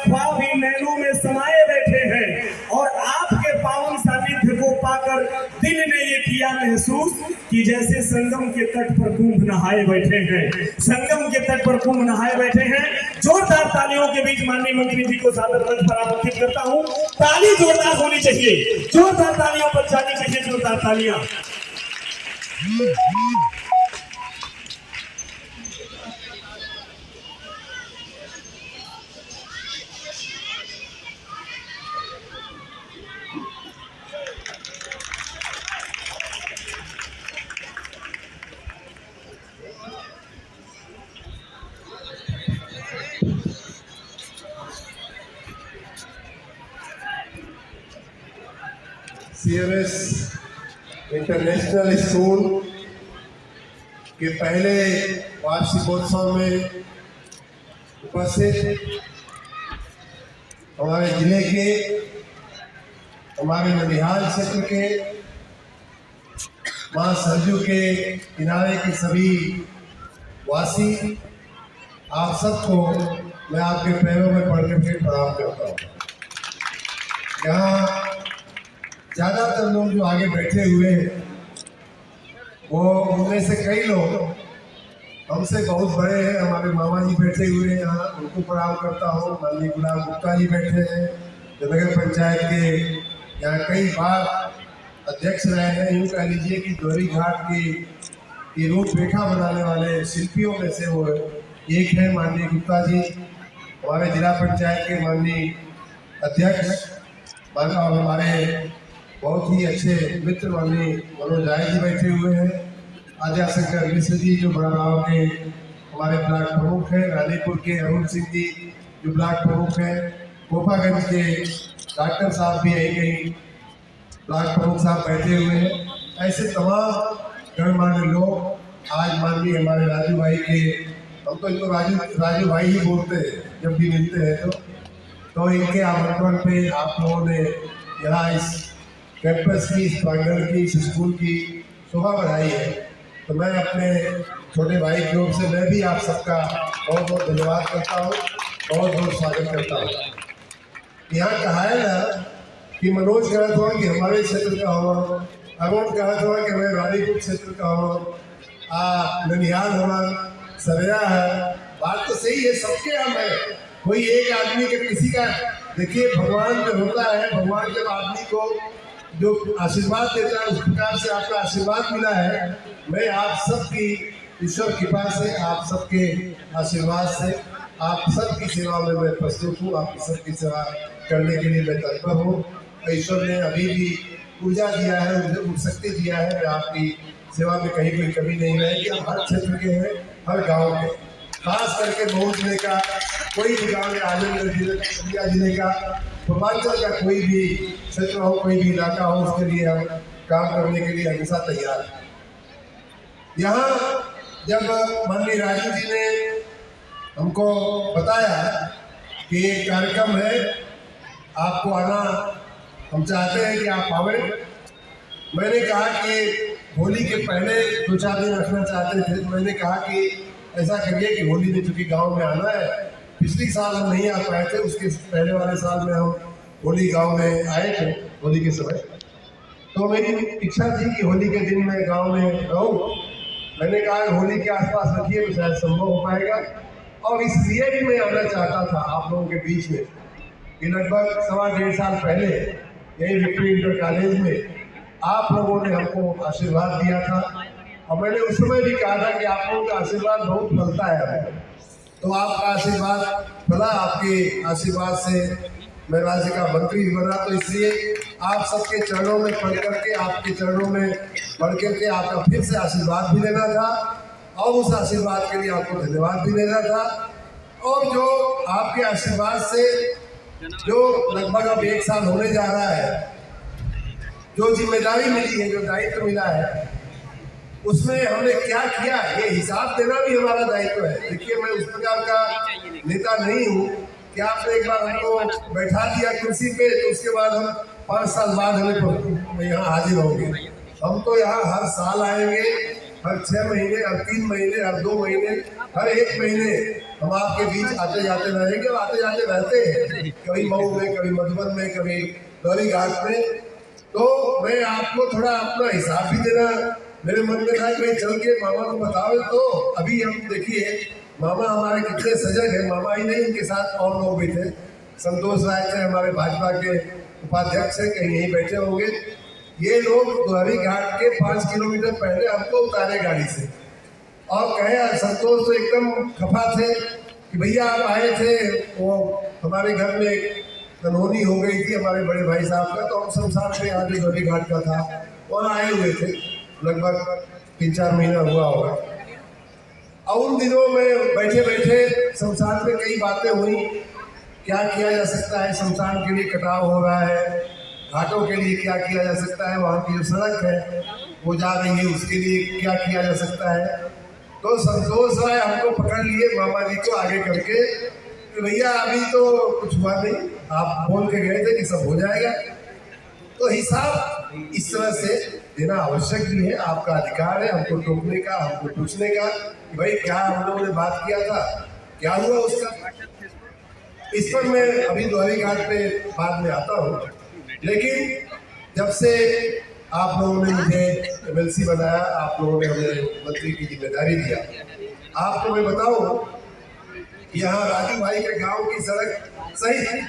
ख्वाब ही नैनों में समाये बैठे हैं और आपके पावन सानिध्य को पाकर दिल ने ये किया महसूस कि जैसे संगम के तट पर कुंभ नहाए बैठे हैं। संगम के तट पर कुंभ नहाए बैठे हैं। जोरदार तालियों के बीच माननीय मंत्री जी को सादर मंच पर आमंत्रित करता हूं। ताली जोरदार होनी चाहिए, जोरदार तालियों पर जानी चाहिए, जोरदार तालियां। CMS इंटरनेशनल स्कूल के पहले वार्षिकोत्सव में उपस्थित हमारे जिले के, हमारे ननिहाल क्षेत्र के, मां सरजू के किनारे के सभी वासी, आप सबको मैं आपके पैरों में पड़ करके प्रणाम करता हूँ। यहाँ ज़्यादातर लोग जो आगे बैठे हुए हैं वो उनमें से कई लोग हमसे बहुत बड़े हैं। हमारे मामा जी बैठे हुए हैं यहाँ, उनको प्रणाम करता हूँ। माननीय गुलाब गुप्ता जी बैठे हैं जो नगर पंचायत के यहाँ कई बार अध्यक्ष रहे हैं। यूँ कह लीजिए कि दोहरी घाट की रूपरेखा बनाने वाले शिल्पियों में से वो एक है माननीय गुप्ता जी। हमारे जिला पंचायत के माननीय अध्यक्ष और हमारे बहुत ही अच्छे मित्र माननीय मनोज राय जी बैठे हुए हैं। आद्या शंकर मिश्र जी जो बड़ा गाँव के हमारे ब्लॉक प्रमुख हैं। रानीपुर के अरुण सिंह जी जो ब्लॉक प्रमुख हैं। कोपागंज के डॉक्टर साहब भी यही कहीं ब्लॉक प्रमुख साहब बैठे हुए हैं। ऐसे तमाम गणमान्य लोग आज माननीय हमारे राजू भाई के, हम तो इनको राजू भाई ही बोलते हैं जब भी मिलते हैं तो इनके आमंत्रण पे आप लोगों ने यहाँ इस कैंपस की, इस प्रांगण की, इस स्कूल की शोभा बढ़ाई है। तो मैं अपने छोटे भाई की ओर से मैं भी आप सबका बहुत बहुत धन्यवाद करता हूँ, बहुत बहुत स्वागत करता हूँ। यहाँ कहा है ना कि मनोज कहा था कि हमारे क्षेत्र का हो, अरुण कहा था कि हमारे रानीपुर क्षेत्र का हो, ननिहाल हमारा सरेया है। बात तो सही है, सबके हम है। कोई एक आदमी के किसी का, देखिए भगवान जो होता है, भगवान जब आदमी को जो आशीर्वाद देता है उस प्रकार से आपका आशीर्वाद मिला है। मैं आप सबकी ईश्वर कृपा से, आप सबके आशीर्वाद से, आप सबकी सेवा में मैं प्रस्तुत हूँ। आपकी सबकी सेवा करने के लिए मैं तत्पर हूँ। ईश्वर ने अभी भी ऊर्जा दिया है, मुझे शक्ति दिया है। मैं आपकी सेवा में कहीं कोई कमी नहीं रहेगी। हम हर क्षेत्र के हैं, हर गाँव के, खास करके मऊ जिले का कोई भी गाँव है, आजमगढ़ जिले का, पूर्वांचल का कोई भी क्षेत्र हो, कोई भी इलाका हो, उसके लिए हम काम करने के लिए हमेशा तैयार हैं। यहाँ जब माननीय राजू जी ने हमको बताया कि ये कार्यक्रम है, आपको आना, हम चाहते हैं कि आप आवे। मैंने कहा कि होली के पहले 2-4 दिन रखना चाहते थे। तो मैंने कहा कि ऐसा करिए कि होली में चूँकि गाँव में आना है, पिछले साल हम नहीं आ पाए थे, उसके पहले वाले साल में हम होली गांव में आए थे होली के समय। तो मेरी इच्छा थी कि होली के दिन मैं गांव में रहूं। मैंने कहा होली के आसपास रखिए तो शायद संभव हो पाएगा। और इसलिए भी मैं आना चाहता था आप लोगों के बीच में कि लगभग 1.25 साल पहले यही विक्ट्री इंटर कॉलेज में आप लोगों ने हमको आशीर्वाद दिया था। और मैंने उस समय भी कहा था कि आप लोगों का आशीर्वाद बहुत फलता है। तो आपका आशीर्वाद भला, आपके आशीर्वाद से मैं राज्य का मंत्री भी बना। तो इसलिए आप सबके चरणों में पढ़ करके, आपके चरणों में पढ़ करके आपका फिर से आशीर्वाद भी लेना था और उस आशीर्वाद के लिए आपको धन्यवाद भी देना था। और जो आपके आशीर्वाद से जो लगभग अब 1 साल होने जा रहा है, जो जिम्मेदारी मिली है, जो दायित्व मिला है, उसमें हमने क्या किया ये हिसाब देना भी हमारा दायित्व है। देखिए मैं उस प्रकार का नेता नहीं हूँ कि आपने एक बार हमको बैठा दिया कुर्सी पे तो उसके बाद हम 5 साल बाद हमें यहाँ हाजिर होंगे। हम तो यहाँ हर साल आएंगे, हर 6 महीने, हर 3 महीने, हर 2 महीने, हर 1 महीने हम आपके बीच आते जाते रहेंगे और आते जाते रहते हैं, कभी मऊ में, कभी मधुबन में, कभी गौरी घाट में। तो मैं आपको थोड़ा अपना हिसाब भी देना मेरे मन में था कि भाई चल के मामा को बताओ। तो अभी हम देखिए मामा हमारे कितने सजग है, मामा ही नहीं उनके साथ और लोग भी थे। संतोष राय थे हमारे भाजपा के उपाध्यक्ष है, कहीं यहीं बैठे होंगे। ये लोग गौरी घाट के 5 किलोमीटर पहले हमको उतारे गाड़ी से और कहे, संतोष तो एकदम खफा थे कि भैया आप आए थे, वो हमारे घर में कनहोनी हो गई थी हमारे बड़े भाई साहब का, तो हम शमशान पे यहाँ जो गौरी घाट का था वहाँ आए हुए थे, लगभग 3-4 महीना हुआ होगा। और उन दिनों में बैठे बैठे शमशान पे कई बातें हुई, क्या किया जा सकता है, शमशान के लिए कटाव हो रहा है, घाटों के लिए क्या किया जा सकता है, वहाँ की जो सड़क है वो जा रही है उसके लिए क्या किया जा सकता है। तो संतोष राय हमको पकड़ लिए मामा जी को आगे करके कि भैया अभी तो कुछ हुआ नहीं, आप बोल के गए थे कि सब हो जाएगा। तो हिसाब इस तरह से देना आवश्यक भी है, आपका अधिकार है हमको टोकने का, हमको पूछने का कि भाई क्या हम लोगों ने बात किया था, क्या हुआ उसका। इस पर मैं अभी गौरी घाट पे बाद में आता हूँ, लेकिन जब से आप लोगों ने मुझे MLC बनाया, आप लोगों ने हमें मंत्री की जिम्मेदारी दिया, आपको मैं बताऊं यहाँ राजू भाई के गांव की सड़क सही थी,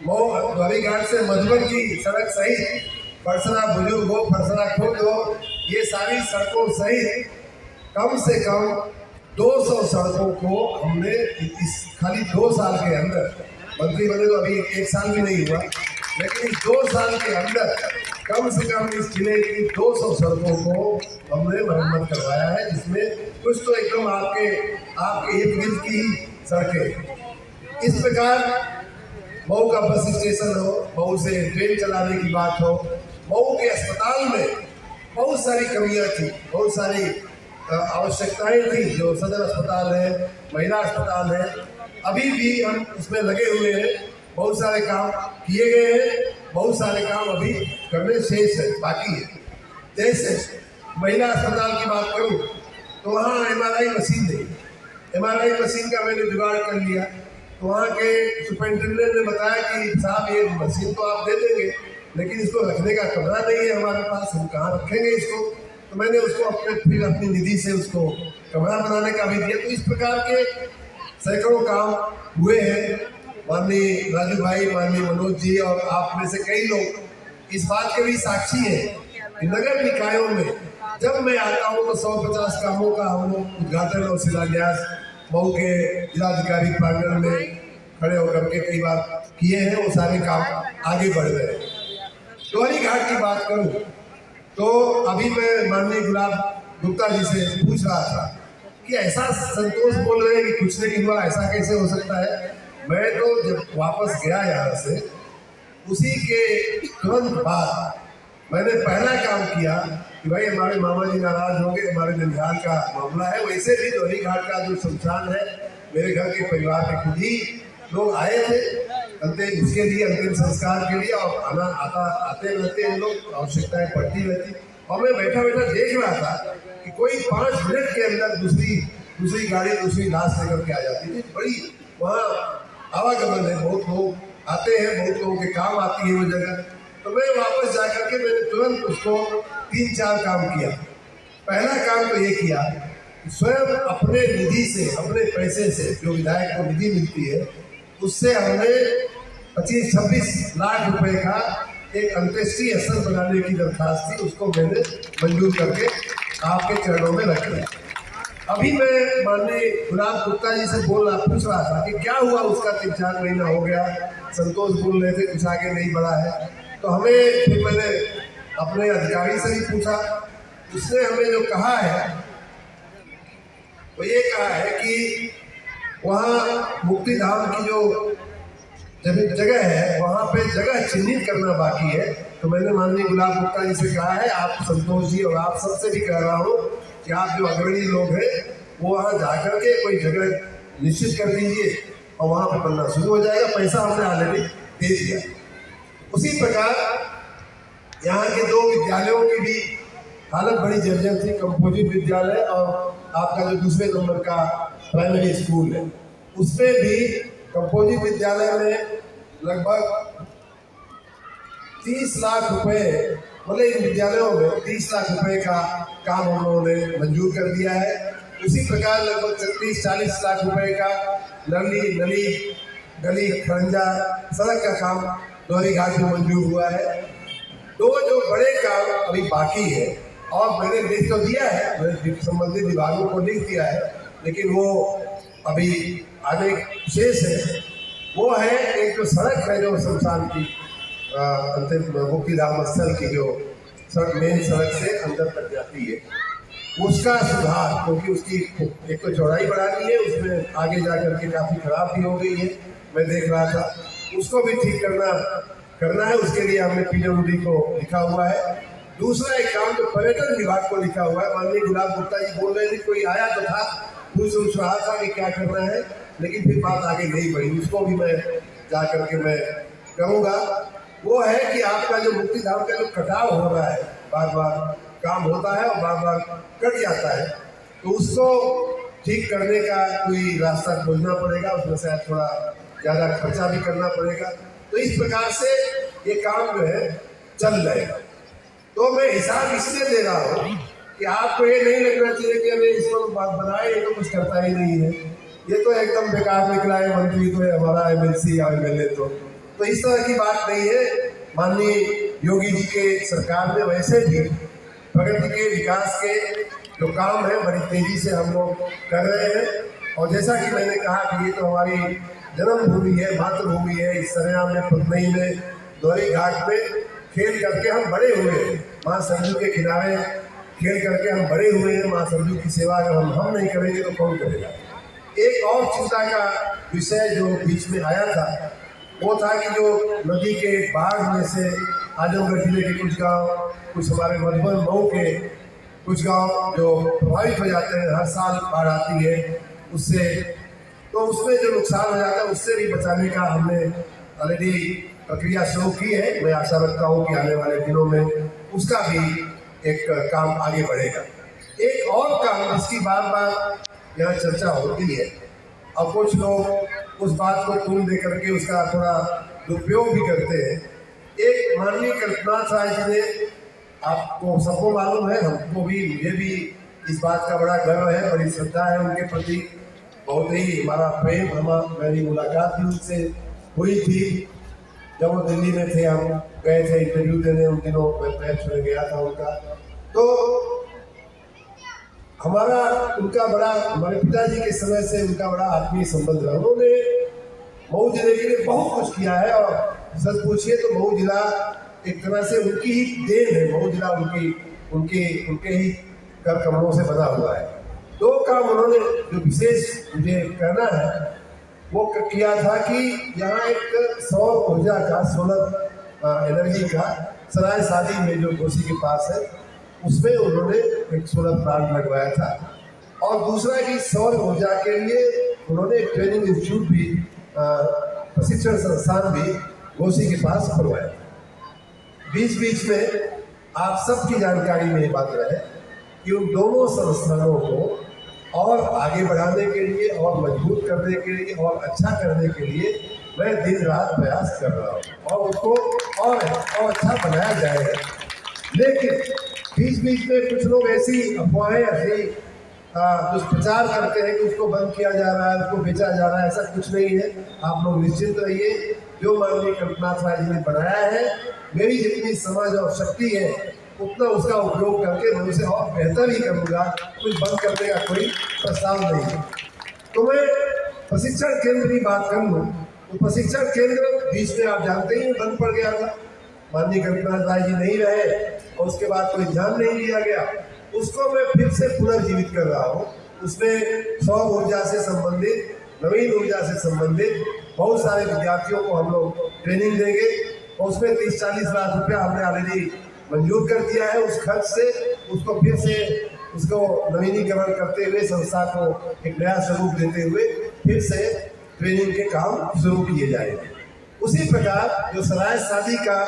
वो गौरी घाट से मधुबन की सड़क सही थी, फरसना बुजुर्ग हो, फरसना खुद हो, ये सारी सड़कों सही थी। कम से कम 200 सड़कों को हमने इस खाली 2 साल के अंदर, मंत्री बने तो अभी 1 साल भी नहीं हुआ, लेकिन इस 2 साल के अंदर कम से कम इस जिले की 200 सड़कों को हमने मरम्मत करवाया है, जिसमें कुछ तो एकदम आपके इर्द गिर्द की सड़कें। इस प्रकार मऊ का बस स्टेशन हो, मऊ से ट्रेन चलाने की बात हो, मऊ के अस्पताल में बहुत सारी कमियां थी, बहुत सारी आवश्यकताएं थी। जो सदर अस्पताल है, महिला अस्पताल है, अभी भी हम उसमें लगे हुए हैं, बहुत सारे काम किए गए हैं, बहुत सारे काम अभी करने शेष है, बाकी है। जैसे महिला अस्पताल की बात करूं तो वहाँ MRI मशीन नहीं, MRI मशीन का मैंने जुगाड़ कर लिया। तो वहाँ के सुपरिटेंडेंट ने बताया कि साहब ये मशीन तो आप दे देंगे, लेकिन इसको रखने का कमरा नहीं है हमारे पास, हम कहाँ रखेंगे इसको। तो मैंने उसको फिर अपनी निधि से उसको कमरा बनाने का भी दिया। तो इस प्रकार के सैकड़ों काम हुए हैं। माननीय राजू भाई, माननीय मनोज जी और आप में से कई लोग इस बात के भी साक्षी हैं कि नगर निकायों में जब मैं आता हूँ तो 150 कामों का हम लोग उद्घाटन और शिलान्यास मऊ के जिलाधिकारी प्रांगण में खड़े होकर के कई बार किए हैं, वो सारे काम आगे बढ़ गए। गौरी घाट की बात करूं तो अभी मैं माननीय गुलाब गुप्ता जी से पूछ रहा था कि ऐसा संतोष बोल रहे हैं कि कुछ नहीं हुआ, ऐसा कैसे हो सकता है। मैं तो जब वापस गया यहाँ से उसी के तुरंत बाद मैंने पहला काम किया कि भाई हमारे मामा जी नाराज होंगे, हमारे ननिहाल का मामला है। वैसे भी गौरी घाट का जो शमशान है, मेरे घर के परिवार के खुद ही लोग आए थे उसके लिए, अंतिम संस्कार के लिए, और आते रहते हैं लोग, आवश्यकताएं पड़ती रहती। और मैं बैठा बैठा देख रहा था कि कोई 5 मिनट के अंदर दूसरी गाड़ी दूसरी लाश लेकर के आ जाती थी। बड़ी वहाँ आवागमन है, बहुत लोग आते हैं, बहुत लोगों के काम आती है वो जगह। तो मैं वापस जाकर के मैंने तुरंत उसको 3-4 काम किया। पहला काम तो ये किया, स्वयं अपने निधि से, अपने पैसे से, जो विधायक को निधि मिलती है उससे हमने 25-26 लाख रुपए का एक अंत्येष्टि स्थल बनाने की दरखास्त थी, उसको मैंने मंजूर करके आपके चरणों में रख दिया। अभी मैं माननीय गुलाब गुप्ता जी से पूछ रहा था कि क्या हुआ उसका, 3-4 महीना हो गया, संतोष बोल रहे थे कुछ आगे नहीं बढ़ा है। तो हमें फिर मैंने अपने अधिकारी से भी पूछा, उसने हमें जो कहा है वो ये कहा है कि वहाँ मुक्ति धाम की जो जगह है वहाँ पे जगह चिन्हित करना बाकी है। तो मैंने माननीय गुलाब गुप्ता जी से कहा है, आप संतोष जी और आप सबसे भी कह रहा हूँ कि आप जो अग्रणी लोग हैं वो वहाँ जाकर के कोई जगह निश्चित कर दीजिए और वहाँ पर बनना शुरू हो जाएगा। पैसा हमने ऑलरेडी दे दिया। उसी प्रकार यहाँ के 2 विद्यालयों की भी हालत बड़ी जर्जर थी। कंपोजिट विद्यालय और आपका जो दूसरे नंबर का प्राइमरी स्कूल है, उसमें भी कंपोजिट विद्यालय में लगभग 30 लाख रुपए, मतलब इन विद्यालयों में 30 लाख रुपए का काम उन्होंने मंजूर कर दिया है। उसी प्रकार लगभग 30-40 लाख रुपए का नली गली खरंजा सड़क का काम दोहरी घाट में मंजूर हुआ है। तो जो बड़े काम अभी बाकी है, और मैंने लिख तो दिया है, मैंने संबंधित विभागों को लिख दिया है, लेकिन वो अभी आगे शेष है। वो है एक जो सड़क है जो शमशान की अंतिम मुक्तिधाम स्थल की जो सड़क, मेन सड़क से अंदर तक जाती है, उसका सुधार, क्योंकि उसकी एक तो चौड़ाई बढ़ानी है, उसमें आगे जा करके काफ़ी खराब भी हो गई है, मैं देख रहा था। उसको भी ठीक करना है। उसके लिए हमने PWD को लिखा हुआ है। दूसरा एक काम जो पर्यटन विभाग को लिखा हुआ है, माननीय गुलाब गुप्ता जी बोल रहे थे, कोई आया तो था, पूछ रहा था कि क्या करना है, लेकिन फिर बात आगे नहीं बढ़ी। उसको भी मैं जा करके मैं करूँगा। वो है कि आपका जो मुक्तिधाम का जो कटाव हो रहा है, बार बार काम होता है और बार बार कट जाता है, तो उसको ठीक करने का कोई रास्ता खोजना पड़ेगा। उसमें शायद थोड़ा ज़्यादा खर्चा भी करना पड़ेगा। तो इस प्रकार से ये काम जो है चल रहेगा। तो मैं हिसाब इसलिए दे रहा हूँ कि आपको ये नहीं लगना चाहिए कि अरे इसको बात बनाए, ये तो कुछ करता ही नहीं है, ये तो एकदम बेकार निकला है, मंत्री तो है हमारा, MLC या MLA तो इस तरह की बात नहीं है। माननीय योगी जी के सरकार में वैसे भी प्रगति के विकास के जो काम है बड़ी तेजी से हम लोग कर रहे हैं। और जैसा कि मैंने कहा कि ये तो हमारी जन्मभूमि है, मातृभूमि है। इस सरेआम में, पुतनई में, दोहरी घाट में खेल करके हम बड़े हुए हैं। माँ सरजू के किनारे खेल करके हम बड़े हुए हैं। माँ सरजू की सेवा अगर हम नहीं करेंगे तो कौन करेगा। एक और चिंता का विषय जो बीच में आया था, वो था कि जो नदी के बाढ़ में से आजमगढ़ जिले के कुछ गांव, कुछ हमारे मधुबन मऊ के कुछ गांव जो प्रभावित हो जाते हैं, हर साल बाढ़ आती है उससे, तो उसमें जो नुकसान हो जाता है उससे भी बचाने का हमने ऑलरेडी प्रक्रिया शुरू की है। मैं आशा रखता हूँ कि आने वाले दिनों में उसका भी एक काम आगे बढ़ेगा। एक और काम जिसकी बार बार यहाँ चर्चा होती है और कुछ लोग उस बात को तुम दे करके उसका थोड़ा दुरुपयोग भी करते हैं। एक माननीय कल्पनाथ राय जी ने, आपको सबको मालूम है, हमको भी, मुझे भी इस बात का बड़ा गर्व है, बड़ी श्रद्धा है उनके प्रति, बहुत ही हमारा प्रेम, मेरी मुलाकात भी उनसे हुई थी जब वो दिल्ली में थे। हम गए थे इंटरव्यू देने, उन दिनों मैं पैर छूने गया था उनका। तो उनका बड़ा, हमारे पिताजी के समय से उनका बड़ा आत्मीय संबंध रहा। उन्होंने मऊ जिले के लिए बहुत कुछ किया है और सच पूछिए तो मऊ जिला एक तरह से उनकी ही देन है। मऊ जिला उनके ही कर कमलों से बना हुआ है। दो काम उन्होंने जो विशेष मुझे कहना है वो किया था कि यहाँ एक सौर ऊर्जा का, सोलर एनर्जी का सराय शादी में जो घोसी के पास है, उसमें उन्होंने एक सोलर प्लांट लगवाया था। और दूसरा कि सौर ऊर्जा के लिए उन्होंने एक ट्रेनिंग इंस्टीट्यूट भी, प्रशिक्षण संस्थान भी घोसी के पास खुलवाया। बीच में आप सबकी जानकारी में ये बात रहे कि उन दोनों संस्थानों को और आगे बढ़ाने के लिए, और मजबूत करने के लिए, और अच्छा करने के लिए मैं दिन रात प्रयास कर रहा हूँ और उसको और अच्छा बनाया जाएगा। लेकिन बीच में कुछ लोग ऐसी अफवाहें, ऐसी दुष्प्रचार करते हैं कि उसको बंद किया जा रहा है, उसको बेचा जा रहा है। ऐसा कुछ नहीं है। आप लोग निश्चिंत रहिए, जो माननीय कल्पनाथ राय जी ने बनाया है, मेरी जितनी समझ और शक्ति है उतना उसका उपयोग करके मैं उसे और बेहतर ही करूँगा। कुछ बंद करने का कोई प्रस्ताव नहीं है। तो मैं प्रशिक्षण केंद्र की बात कर लूँ तो प्रशिक्षण केंद्र बीच में आप जानते ही बंद पड़ गया था। माननीय कल्पनाथ राय जी नहीं रहे और उसके बाद कोई ध्यान नहीं दिया गया। उसको मैं फिर से पुनर्जीवित कर रहा हूँ। उसमें सौर ऊर्जा से संबंधित, नवीन ऊर्जा से संबंधित बहुत सारे विद्यार्थियों को हम लोग ट्रेनिंग देंगे और उसमें 30-40 लाख रुपया हमने ऑलरेडी मंजूर कर दिया है। उस खर्च से उसको फिर से उसको नवीनीकरण करते हुए, संस्था को एक नया स्वरूप देते हुए फिर से ट्रेनिंग के काम शुरू किए जाएंगे। उसी प्रकार जो सराय शादी का